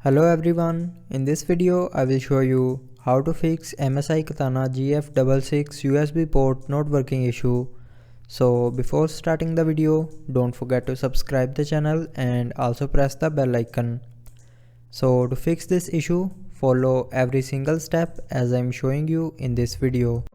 Hello everyone, in this video I will show you how to fix MSI Katana GF66 USB port not working issue. So before starting the video, don't forget to subscribe the channel and also press the bell icon. So to fix this issue, follow every single step as I am showing you in this video.